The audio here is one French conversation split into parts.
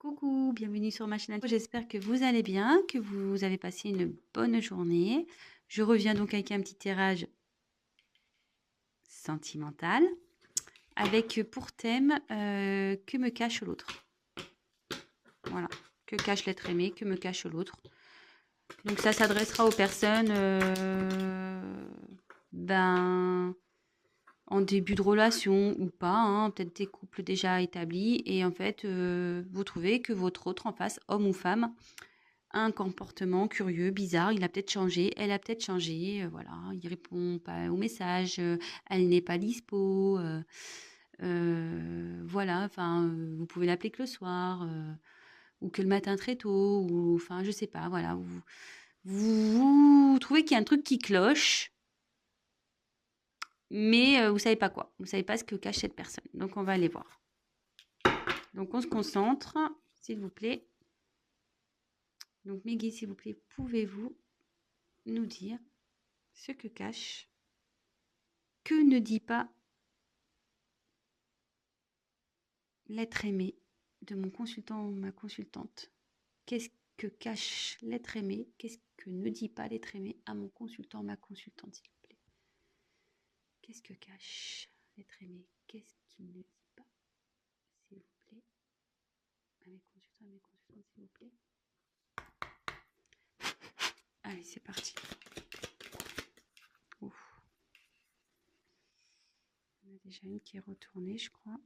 Coucou, bienvenue sur ma chaîne. J'espère que vous allez bien, que vous avez passé une bonne journée. Je reviens donc avec un petit tirage sentimental avec pour thème que me cache l'autre. Voilà, que cache l'être aimé, que me cache l'autre. Donc ça s'adressera aux personnes en début de relation ou pas, hein, peut-être des couples déjà établis et en fait vous trouvez que votre autre en face, homme ou femme, un comportement curieux, bizarre, il a peut-être changé, elle a peut-être changé, voilà, il répond pas aux messages, elle n'est pas dispo, voilà, enfin, vous pouvez l'appeler que le soir, ou que le matin très tôt, ou enfin, je sais pas, voilà, vous trouvez qu'il y a un truc qui cloche, mais vous savez pas quoi, vous savez pas ce que cache cette personne. Donc on va aller voir. Donc on se concentre, s'il vous plaît. Donc mes guides, s'il vous plaît, pouvez-vous nous dire ce que cache, que ne dit pas l'être aimé de mon consultant ou ma consultante? Qu'est-ce que cache l'être aimé? Qu'est-ce que ne dit pas l'être aimé à mon consultant ou ma consultante, s'il vous plaît? Qu'est-ce que cache l'être aimé? Qu'est-ce qu'il ne dit pas, s'il vous plaît, à mes consultants et mes consultantes, s'il vous plaît? Allez, c'est parti. Ouf. On a déjà une qui est retournée, je crois.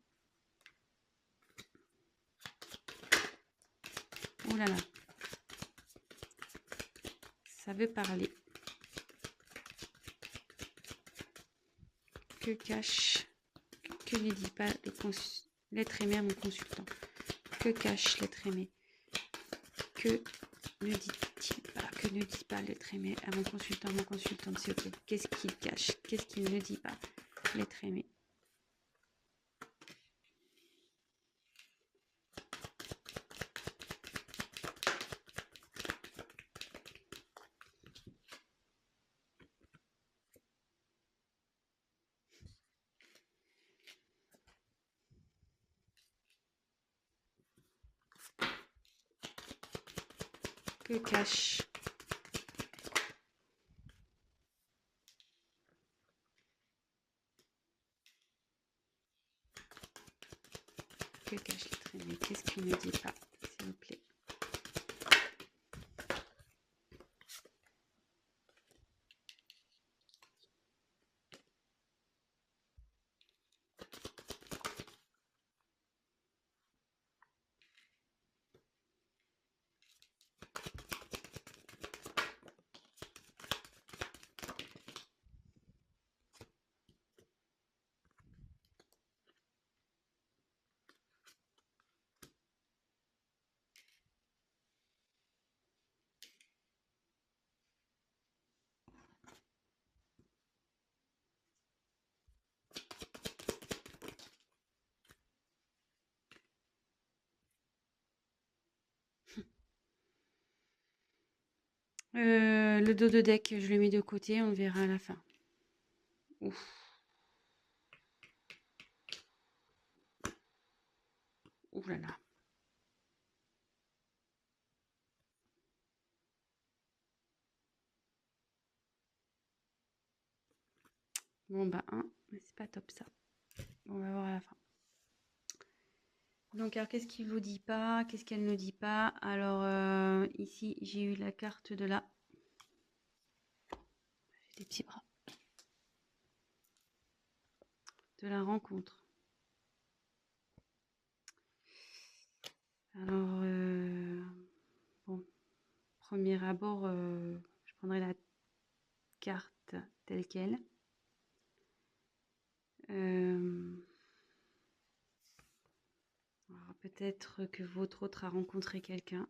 Oh là là. Ça veut parler. Que cache, que ne dit pas l'être aimé à mon consultant? Que cache l'être aimé? Que ne dit-il pas, que ne dit pas l'être aimé à mon consultant, mon consultante, s'il vous plaît? Qu'est-ce qu'il cache? Qu'est-ce qu'il ne dit pas, l'être aimé? Que cache? Que cache l'être aimé? Qu'est-ce qu'il ne dit pas, s'il vous plaît? Le dos de deck, je le mets de côté, on verra à la fin. Ouf. Ouh là là. Bon bah mais c'est pas top ça. On va voir à la fin. Donc alors qu'est-ce qu'il vous dit pas? Qu'est-ce qu'elle ne dit pas? Alors ici j'ai eu la carte de la... J'ai des petits bras. De la rencontre. Alors, bon, premier abord, je prendrai la carte telle quelle. Peut-être que votre autre a rencontré quelqu'un.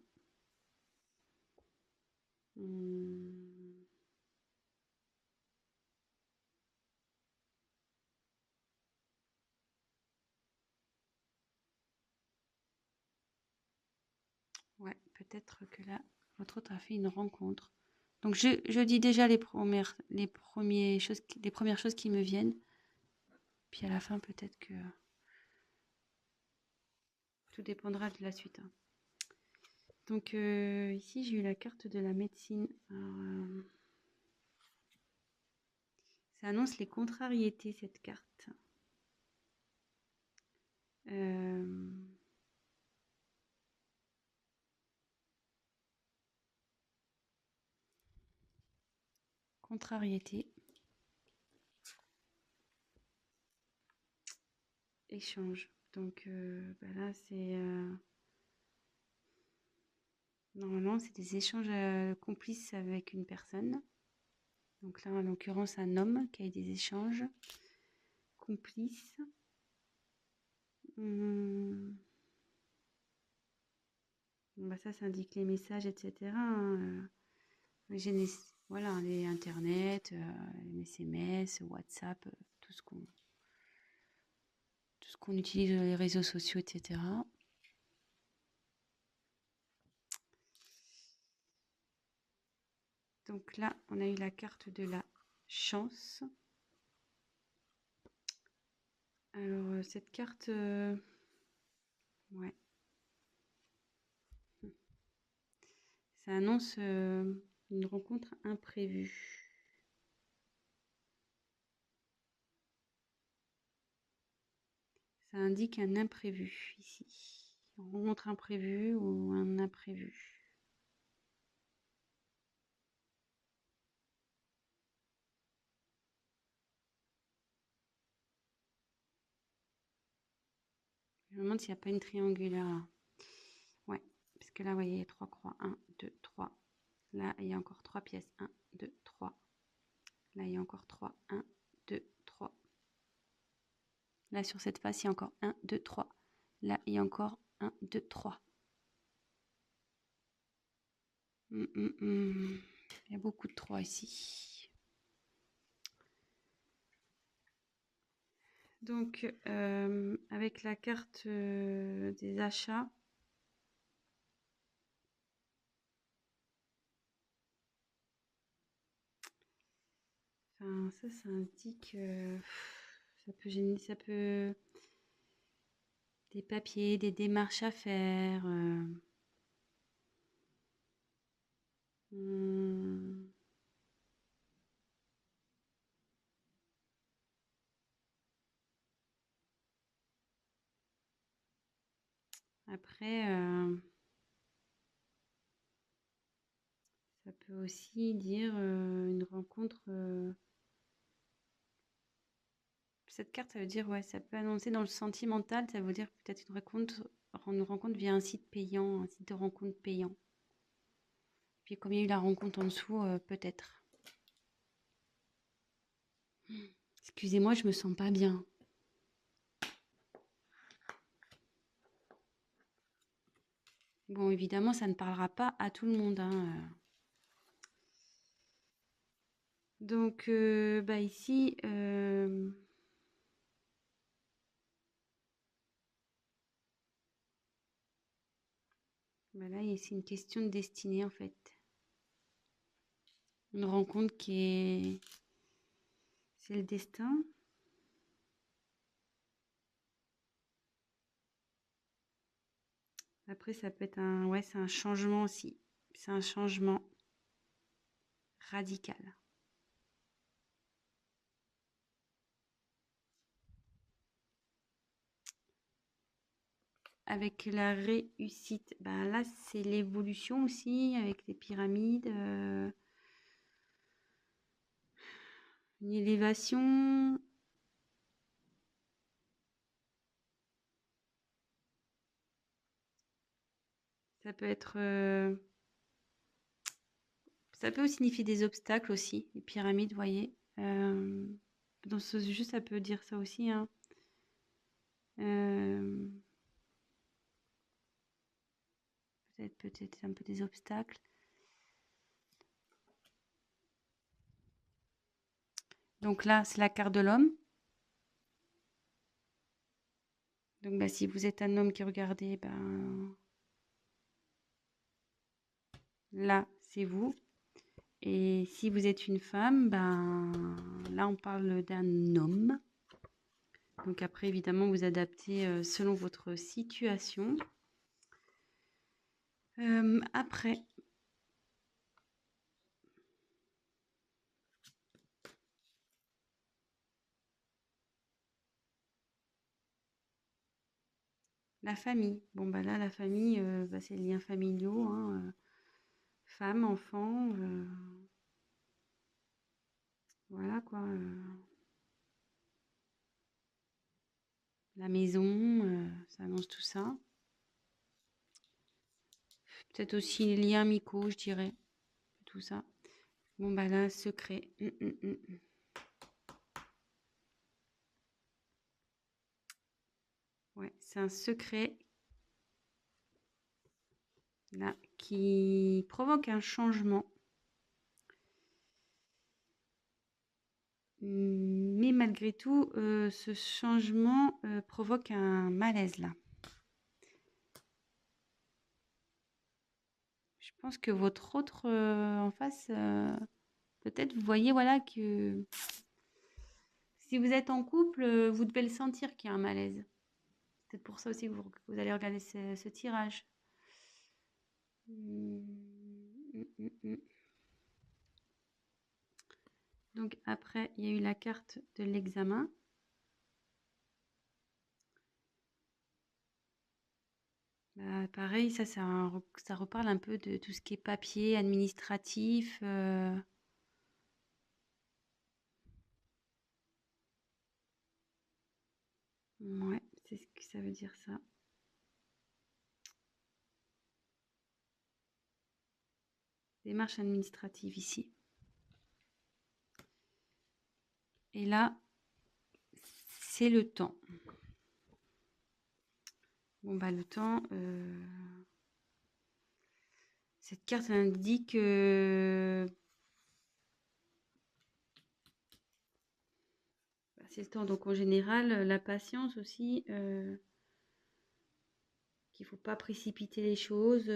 Ouais, peut-être que là, votre autre a fait une rencontre. Donc je dis déjà les premières choses qui me viennent. Puis à la fin, peut-être que tout dépendra de la suite, hein. Donc ici, j'ai eu la carte de la médecine. Alors, ça annonce les contrariétés, cette carte. Contrariété. Échange. Donc là, c'est... normalement, c'est des échanges complices avec une personne. Donc là, en l'occurrence, un homme qui a eu des échanges complices. Ça indique les messages, etc. Voilà, les Internet, les SMS, WhatsApp, tout ce qu'on utilise les réseaux sociaux, etc. Donc là, on a eu la carte de la chance. Alors, cette carte... ouais. Ça annonce une rencontre imprévue. Ça indique un imprévu ici. Une rencontre imprévue ou un imprévu. Je me demande s'il n'y a pas une triangulaire là. Ouais, parce que là, vous voyez, il y a 3 croix. 1, 2, 3. Là, il y a encore 3 pièces. 1, 2, 3. Là, il y a encore 3. 1, 2, 3. Là, sur cette face, il y a encore 1, 2, 3. Là, il y a encore 1, 2, 3. Il y a beaucoup de 3 ici. Donc, avec la carte des achats, enfin, ça indique... ça peut gêner, ça peut... Des papiers, des démarches à faire. Après, ça peut aussi dire une rencontre. Cette carte, ça veut dire, ouais, ça peut annoncer dans le sentimental, ça veut dire peut-être une rencontre via un site payant, un site de rencontre payant. Puis comme il y a eu la rencontre en dessous, peut-être. Excusez-moi, je me sens pas bien. Bon, évidemment, ça ne parlera pas à tout le monde, hein. Donc, ici, là, c'est une question de destinée, en fait. Une rencontre qui est... C'est le destin. Après, ça peut être un... Ouais, c'est un changement aussi. C'est un changement radical. Avec la réussite, là, c'est l'évolution aussi, avec les pyramides. Une élévation. Ça peut être... ça peut signifier des obstacles aussi, les pyramides, vous voyez. Dans ce jeu, ça peut dire ça aussi, hein. Peut-être un peu des obstacles. Donc là, c'est la carte de l'homme. Donc si vous êtes un homme qui regardez, là, c'est vous. Et si vous êtes une femme, là, on parle d'un homme. Donc après, évidemment, vous adaptez selon votre situation. Après, la famille. Bon, bah là, la famille, bah, c'est les liens familiaux, hein, femme, enfant, voilà quoi. La maison, ça annonce tout ça. Peut-être aussi les liens amicaux, je dirais. Tout ça. Bon, bah là, secret. Ouais, c'est un secret là qui provoque un changement. Mais malgré tout, ce changement provoque un malaise là. Je pense que votre autre en face, peut-être vous voyez voilà que si vous êtes en couple, vous devez le sentir qu'il y a un malaise. C'est peut-être pour ça aussi que vous allez regarder ce tirage. Donc après, il y a eu la carte de l'examen. Bah, pareil, ça reparle un peu de tout ce qui est papier, administratif. Ouais, c'est ce que ça veut dire ça. Démarche administrative ici. Et là, c'est le temps. Bon, bah le temps, cette carte indique bah, c'est le temps. Donc en général, la patience aussi, qu'il ne faut pas précipiter les choses.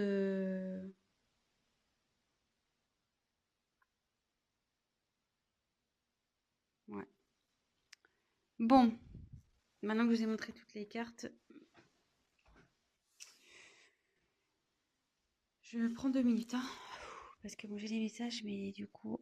Ouais. Bon, maintenant que je vous ai montré toutes les cartes, je prends 2 minutes, hein, parce que bon, j'ai les messages, mais du coup...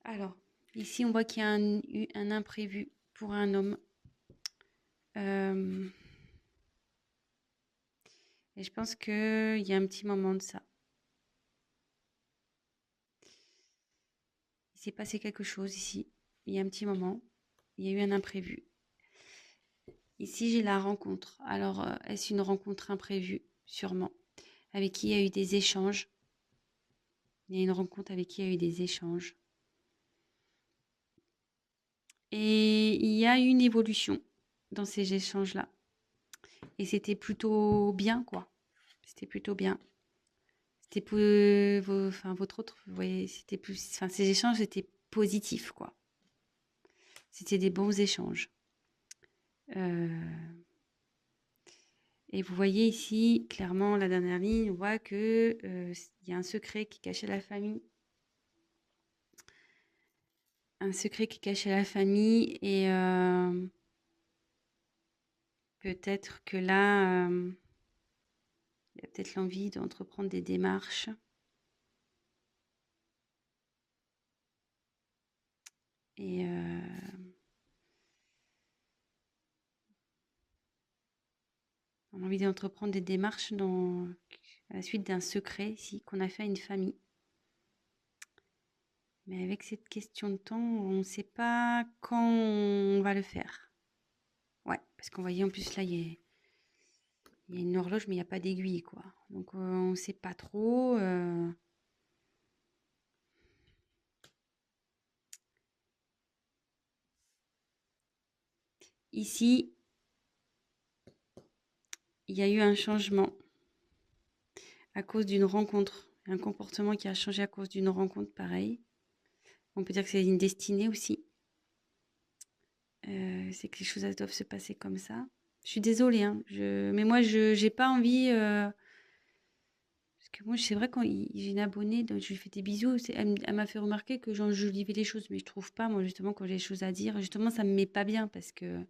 Alors, ici, on voit qu'il y a un imprévu pour un homme. Et je pense qu'il y a un petit moment de ça. Il s'est passé quelque chose ici. Il y a un petit moment. Il y a eu un imprévu. Ici, j'ai la rencontre. Alors, est-ce une rencontre imprévue? Sûrement. Avec qui il y a eu des échanges. Il y a une rencontre avec qui il y a eu des échanges. Et il y a eu une évolution dans ces échanges-là. Et c'était plutôt bien, quoi. C'était plutôt bien. C'était pour votre autre, vous voyez, c'était plus, enfin, ces échanges étaient positifs, quoi. C'était des bons échanges. Et vous voyez ici, clairement, la dernière ligne, on voit que il y a un secret qui est caché à la famille. Un secret qui est caché à la famille et peut-être que là, il y a peut-être l'envie d'entreprendre des démarches. Et on a envie d'entreprendre des démarches à la suite d'un secret ici qu'on a fait à une famille. Mais avec cette question de temps, on ne sait pas quand on va le faire. Ouais, parce qu'on voyait en plus là, il y a une horloge, mais il n'y a pas d'aiguille, quoi. Donc on ne sait pas trop. Ici, il y a eu un changement à cause d'une rencontre. Un comportement qui a changé à cause d'une rencontre, pareil. On peut dire que c'est une destinée aussi. C'est que les choses elles doivent se passer comme ça. Je suis désolée, hein, mais moi, je n'ai pas envie... parce que moi, c'est vrai, quand j'ai une abonnée, donc je lui fais des bisous, elle m'a fait remarquer que j'enjolivais les choses, mais je trouve pas, moi, justement, quand j'ai des choses à dire, justement, ça me met pas bien parce que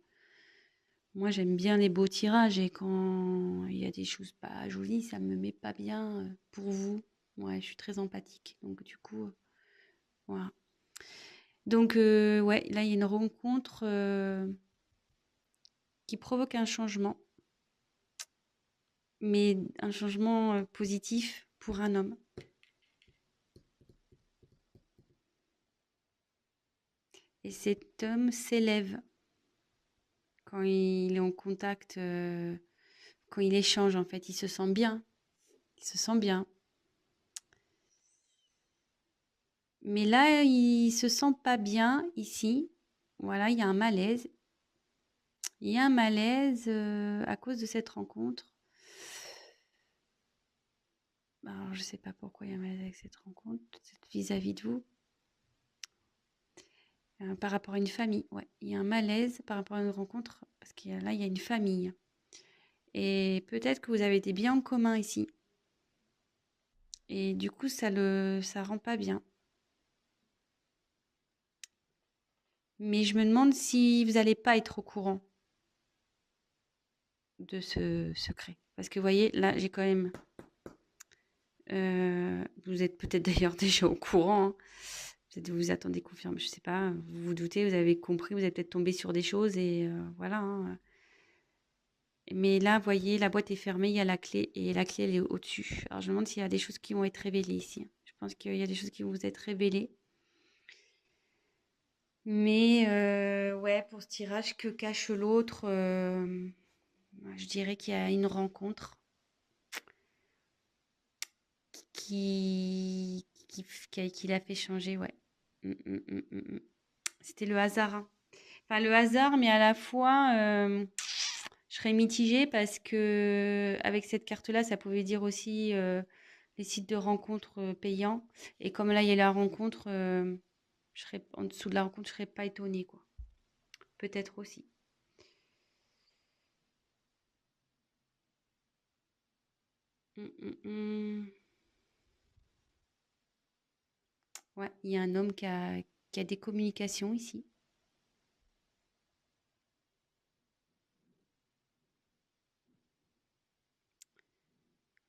moi, j'aime bien les beaux tirages et quand il y a des choses pas jolies, ça me met pas bien pour vous. Ouais, je suis très empathique, donc du coup, voilà. Donc, ouais, là, il y a une rencontre qui provoque un changement, mais un changement positif pour un homme. Et cet homme s'élève quand il est en contact, quand il échange, en fait, il se sent bien. Il se sent bien. Mais là, il se sent pas bien ici. Voilà, il y a un malaise. Il y a un malaise à cause de cette rencontre. Alors, je sais pas pourquoi il y a un malaise avec cette rencontre, vis-à-vis de vous. Par rapport à une famille, ouais. Il y a un malaise par rapport à une rencontre, parce qu'il y a, là, il y a une famille. Et peut-être que vous avez des biens en commun ici. Et du coup, ça rend pas bien. Mais je me demande si vous n'allez pas être au courant de ce secret. Parce que vous voyez, là, j'ai quand même... vous êtes peut-être d'ailleurs déjà au courant, hein. Peut-être vous vous attendez confirme, je sais pas. Vous vous doutez, vous avez compris, vous êtes peut-être tombé sur des choses et voilà, hein. Mais là, vous voyez, la boîte est fermée, il y a la clé et la clé, elle est au-dessus. Alors, je me demande s'il y a des choses qui vont être révélées ici. Je pense qu'il y a des choses qui vont vous être révélées. Mais ouais, pour ce tirage, que cache l'autre, je dirais qu'il y a une rencontre qui l'a fait changer, ouais. Mm. C'était le hasard, hein. Enfin, le hasard, mais à la fois, je serais mitigée parce que avec cette carte-là, ça pouvait dire aussi les sites de rencontres payants. Et comme là, il y a la rencontre, je serais en dessous de la rencontre, je serais pas étonnée, quoi. Peut-être aussi. Mm. Ouais, il y a un homme qui a des communications ici.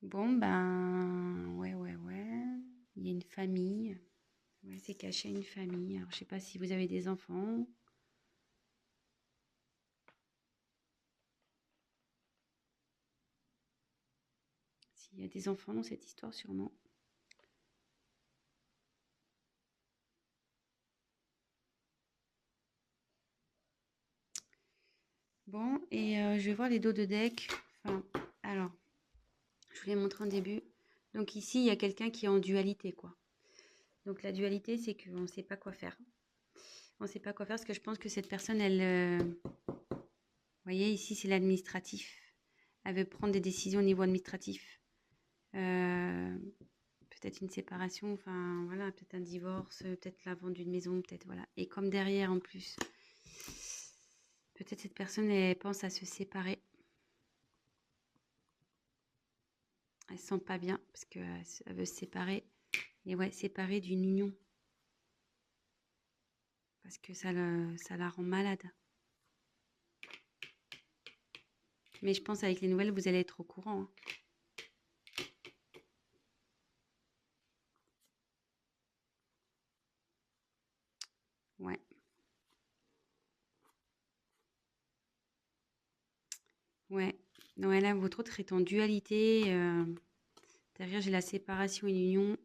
Bon, ben, ouais. Il y a une famille. Ouais, c'est caché une famille. Alors, je sais pas si vous avez des enfants. S'il y a des enfants dans cette histoire, sûrement. Bon, et je vais voir les dos de deck. Enfin, alors, je vous l'ai montré en début. Donc ici, il y a quelqu'un qui est en dualité, quoi. Donc la dualité, c'est qu'on ne sait pas quoi faire. On ne sait pas quoi faire parce que je pense que cette personne, vous voyez, ici, c'est l'administratif. Elle veut prendre des décisions au niveau administratif. Euh, peut-être une séparation, enfin voilà, peut-être un divorce, peut-être la vente d'une maison, peut-être voilà. Et comme derrière, en plus, peut-être cette personne, elle pense à se séparer. Elle se sent pas bien parce qu'elle veut se séparer. Et ouais, séparer d'une union. Parce que ça la rend malade. Mais je pense avec les nouvelles, vous allez être au courant, hein. Ouais. Ouais. Ouais, là, votre autre est en dualité. Derrière, j'ai la séparation et l'union.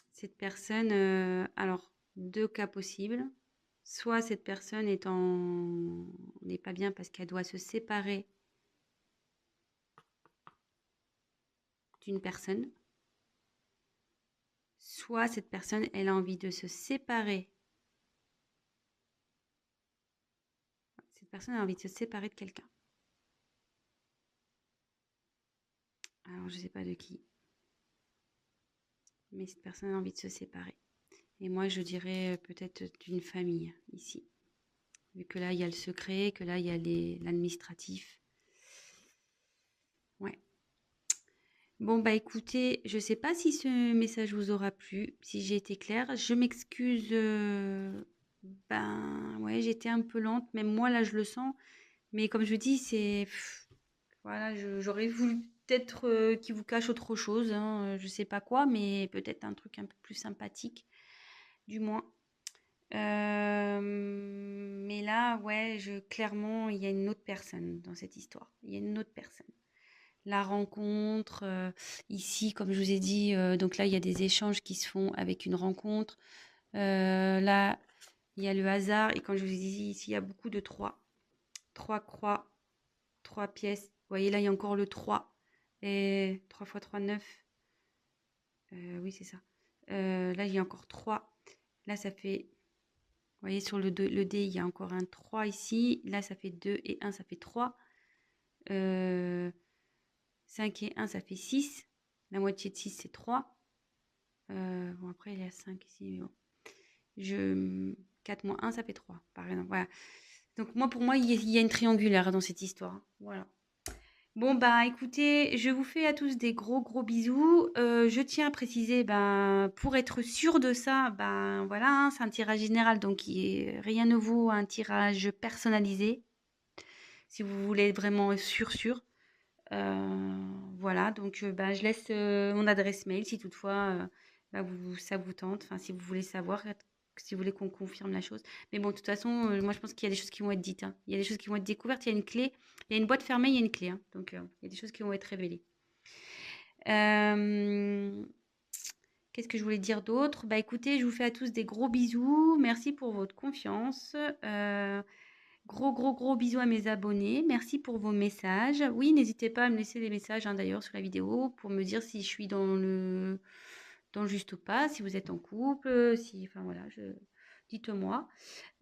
Cette personne, alors, deux cas possibles. Soit cette personne n'est pas bien parce qu'elle doit se séparer d'une personne. Soit cette personne, elle a envie de se séparer. Cette personne a envie de se séparer de quelqu'un. Alors, je ne sais pas de qui. Mais cette personne a envie de se séparer. Et moi, je dirais peut-être d'une famille ici. Vu que là, il y a le secret, que là, il y a l'administratif. Ouais. Bon, bah écoutez, je sais pas si ce message vous aura plu, si j'ai été claire. Je m'excuse. Ben, ouais, j'étais un peu lente. Même moi, là, je le sens. Mais comme je dis, voilà, j'aurais voulu peut-être qu'il vous cache autre chose, hein, je sais pas quoi, mais peut-être un truc un peu plus sympathique, du moins. Mais là, ouais, clairement, il y a une autre personne dans cette histoire. Il y a une autre personne. La rencontre, ici, comme je vous ai dit, donc là, il y a des échanges qui se font avec une rencontre. Là, il y a le hasard. Et quand je vous ai dit, ici, il y a beaucoup de trois. Trois croix, trois pièces. Vous voyez, là, il y a encore le 3. Et 3 fois 3, 9. Oui, c'est ça. Là, il y a encore 3. Là, ça fait... Vous voyez, sur le dé, il y a encore un 3 ici. Là, ça fait 2 et 1, ça fait 3. 5 et 1, ça fait 6. La moitié de 6, c'est 3. Bon, après, il y a 5 ici. Mais bon. 4 moins 1, ça fait 3, par exemple. Voilà. Donc, moi, pour moi, il y a une triangulaire dans cette histoire. Voilà. Bon, bah écoutez, je vous fais à tous des gros gros bisous. Je tiens à préciser, ben, pour être sûr de ça, ben voilà, hein, c'est un tirage général, donc rien ne vaut un tirage personnalisé. Si vous voulez être vraiment sûr. Voilà, donc ben, je laisse mon adresse mail si toutefois ben, ça vous tente, enfin si vous voulez savoir, si vous voulez qu'on confirme la chose. Mais bon, de toute façon, moi je pense qu'il y a des choses qui vont être dites, hein. Il y a des choses qui vont être découvertes, il y a une clé, il y a une boîte fermée, il y a une clé, hein. Donc il y a des choses qui vont être révélées. Qu'est-ce que je voulais dire d'autre? Bah écoutez, je vous fais à tous des gros bisous. Merci pour votre confiance. Gros bisous à mes abonnés. Merci pour vos messages. Oui, n'hésitez pas à me laisser des messages, hein, d'ailleurs sur la vidéo pour me dire si je suis dans le juste ou pas, si vous êtes en couple, si, enfin voilà, dites-moi.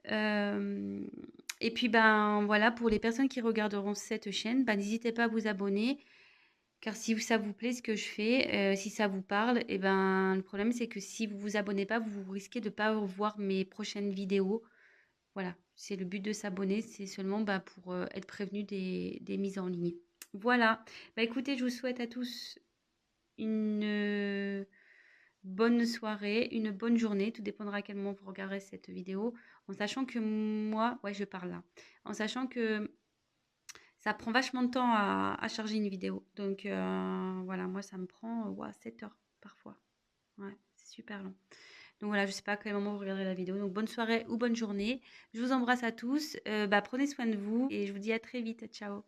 Et puis ben voilà, pour les personnes qui regarderont cette chaîne, ben, n'hésitez pas à vous abonner. Car si ça vous plaît ce que je fais, si ça vous parle, et ben, le problème c'est que si vous vous abonnez pas, vous risquez de ne pas voir mes prochaines vidéos. Voilà, c'est le but de s'abonner, c'est seulement bah, pour être prévenu des mises en ligne. Voilà, bah, écoutez, je vous souhaite à tous une bonne soirée, une bonne journée, tout dépendra à quel moment vous regarderez cette vidéo, en sachant que moi, ouais, je parle là, en sachant que ça prend vachement de temps à charger une vidéo. Donc voilà, moi ça me prend 7 heures parfois. Ouais, c'est super long. Donc voilà, je sais pas à quel moment vous regarderez la vidéo. Donc bonne soirée ou bonne journée. Je vous embrasse à tous. Bah, prenez soin de vous et je vous dis à très vite. Ciao.